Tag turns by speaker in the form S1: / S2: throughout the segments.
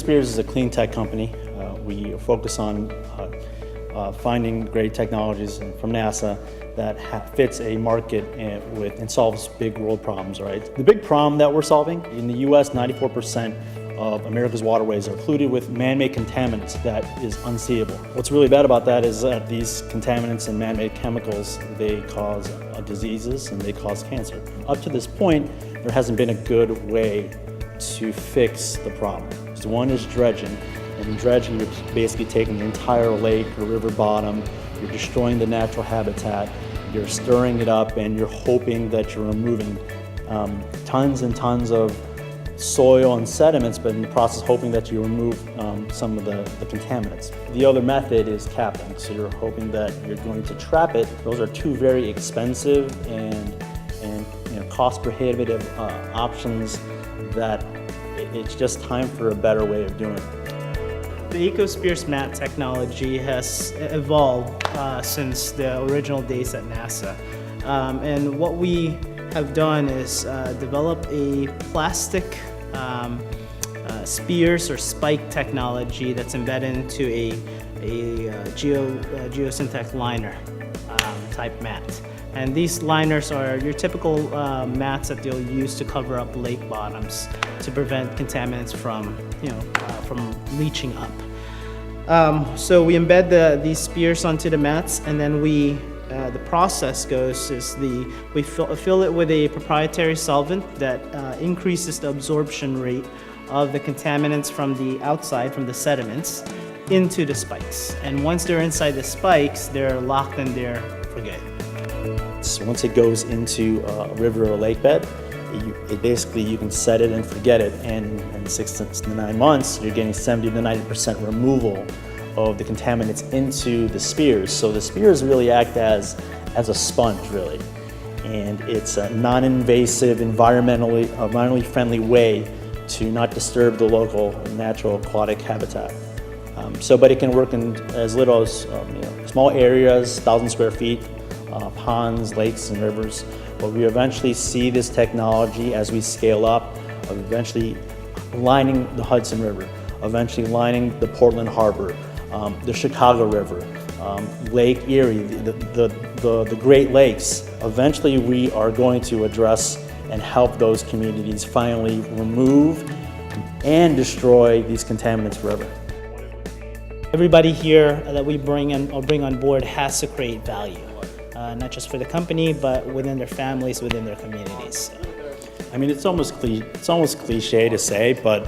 S1: ecoSPEARS is a clean tech company. We focus on finding great technologies from NASA that fits a market and solves big world problems, right? The big problem that we're solving, in the US, 94% of America's waterways are polluted with man-made contaminants that is unseeable. What's really bad about that is that these contaminants and man-made chemicals, they cause diseases and they cause cancer. Up to this point, there hasn't been a good way to fix the problem. So one is dredging. And in dredging, you're basically taking the entire lake or river bottom, you're destroying the natural habitat, you're stirring it up, and you're hoping that you're removing tons and tons of soil and sediments, but in the process hoping that you remove some of the contaminants. The other method is capping, so you're hoping that you're going to trap it. Those are two very expensive and cost prohibitive options that it's just time for a better way of doing it.
S2: The ecoSPEARS mat technology has evolved since the original days at NASA. And what we have done is develop a plastic spears or spike technology that's embedded into a geosynthetic liner type mat. And these liners are your typical mats that they'll use to cover up lake bottoms to prevent contaminants from leaching up. So we embed these spears onto the mats, and then the process goes is we fill it with a proprietary solvent that increases the absorption rate of the contaminants from the outside, from the sediments, into the spikes. And once they're inside the spikes, they're locked in there for good.
S1: So once it goes into a river or a lake bed, basically you can set it and forget it, and in 6 to 9 months you're getting 70 to 90% removal of the contaminants into the spears. So the spears really act as a sponge, really, and it's a non-invasive, environmentally friendly way to not disturb the local natural aquatic habitat. But it can work in as little as small areas, 1,000 square feet. Ponds, lakes, and rivers. But we eventually see this technology as we scale up, of eventually lining the Hudson River, eventually lining the Portland Harbor, the Chicago River, Lake Erie, the Great Lakes. Eventually we are going to address and help those communities finally remove and destroy these contaminants forever.
S2: Everybody here that we bring on board has to create value. Not just for the company, but within their families, within their communities.
S1: I mean, it's almost cliche to say, but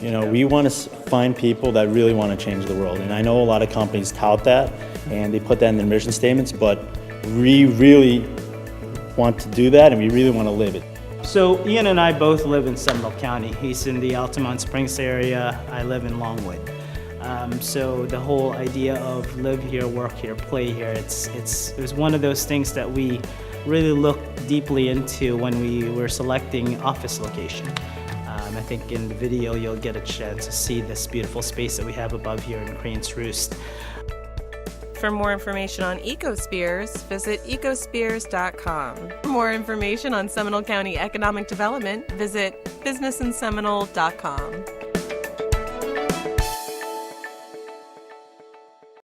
S1: we want to find people that really want to change the world. And I know a lot of companies tout that, and they put that in their mission statements, but we really want to do that, and we really want to live it.
S2: So Ian and I both live in Seminole County. He's in the Altamont Springs area. I live in Longwood. So the whole idea of live here, work here, play here, it was one of those things that we really looked deeply into when we were selecting office location. I think in the video you'll get a chance to see this beautiful space that we have above here in Crane's Roost.
S3: For more information on ecoSPEARS, visit ecoSPEARS.com. For more information on Seminole County economic development, visit businessinseminole.com.